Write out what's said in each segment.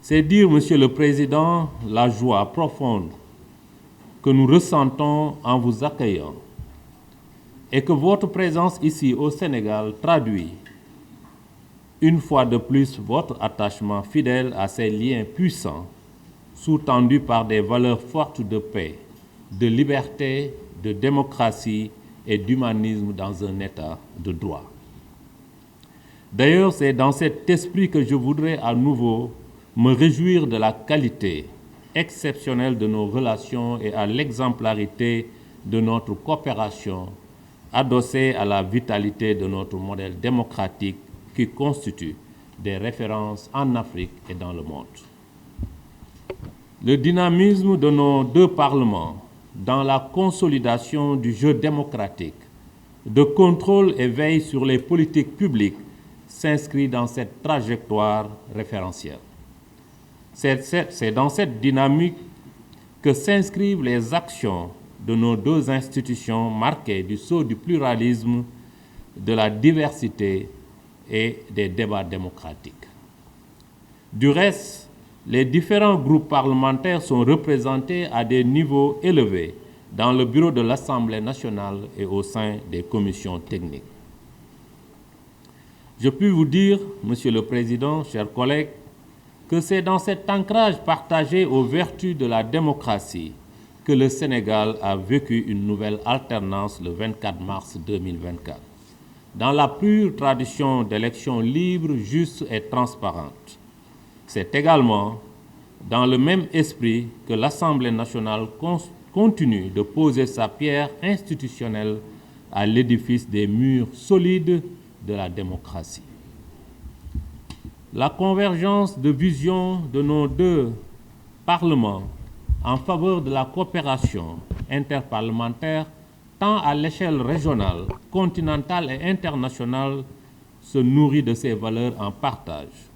C'est dire, Monsieur le Président, la joie profonde que nous ressentons en vous accueillant et que votre présence ici au Sénégal traduit une fois de plus votre attachement fidèle à ces liens puissants, sous-tendus par des valeurs fortes de paix, de liberté, de démocratie et d'humanisme dans un État de droit. D'ailleurs, c'est dans cet esprit que je voudrais à nouveau me réjouir de la qualité exceptionnelle de nos relations et à l'exemplarité de notre coopération, adossée à la vitalité de notre modèle démocratique qui constitue des références en Afrique et dans le monde. Le dynamisme de nos deux parlements dans la consolidation du jeu démocratique, de contrôle et veille sur les politiques publiques s'inscrit dans cette trajectoire référentielle. C'est dans cette dynamique que s'inscrivent les actions de nos deux institutions marquées du sceau du pluralisme, de la diversité et des débats démocratiques. Du reste, les différents groupes parlementaires sont représentés à des niveaux élevés dans le bureau de l'Assemblée nationale et au sein des commissions techniques. Je puis vous dire, Monsieur le Président, chers collègues, que c'est dans cet ancrage partagé aux vertus de la démocratie que le Sénégal a vécu une nouvelle alternance le 24 mars 2024, dans la pure tradition d'élections libres, justes et transparentes. C'est également dans le même esprit que l'Assemblée nationale continue de poser sa pierre institutionnelle à l'édifice des murs solides de la démocratie. La convergence de vision de nos deux parlements en faveur de la coopération interparlementaire, tant à l'échelle régionale, continentale et internationale, se nourrit de ces valeurs en partage.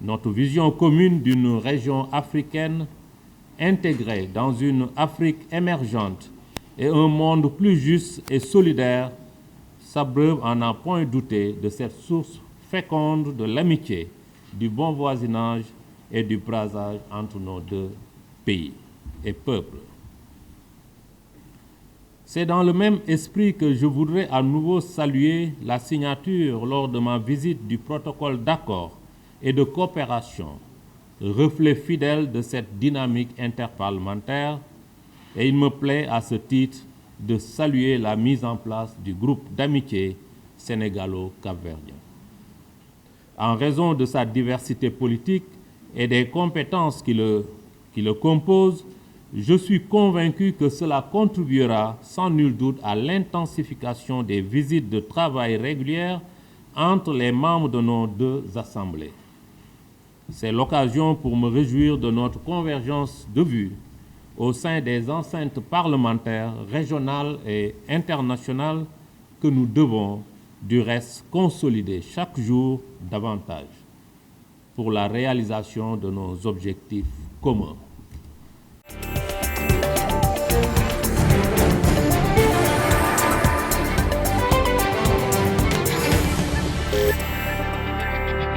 Notre vision commune d'une région africaine intégrée dans une Afrique émergente et un monde plus juste et solidaire s'abreuve à n'en point douter de cette source féconde de l'amitié, du bon voisinage et du brassage entre nos deux pays et peuples. C'est dans le même esprit que je voudrais à nouveau saluer la signature lors de ma visite du protocole d'accord et de coopération, reflet fidèle de cette dynamique interparlementaire, et il me plaît à ce titre de saluer la mise en place du groupe d'amitié sénégalo-capverdien. En raison de sa diversité politique et des compétences qui le composent, je suis convaincu que cela contribuera sans nul doute à l'intensification des visites de travail régulières entre les membres de nos deux assemblées. C'est l'occasion pour me réjouir de notre convergence de vues au sein des enceintes parlementaires régionales et internationales que nous devons, du reste, consolider chaque jour davantage pour la réalisation de nos objectifs communs.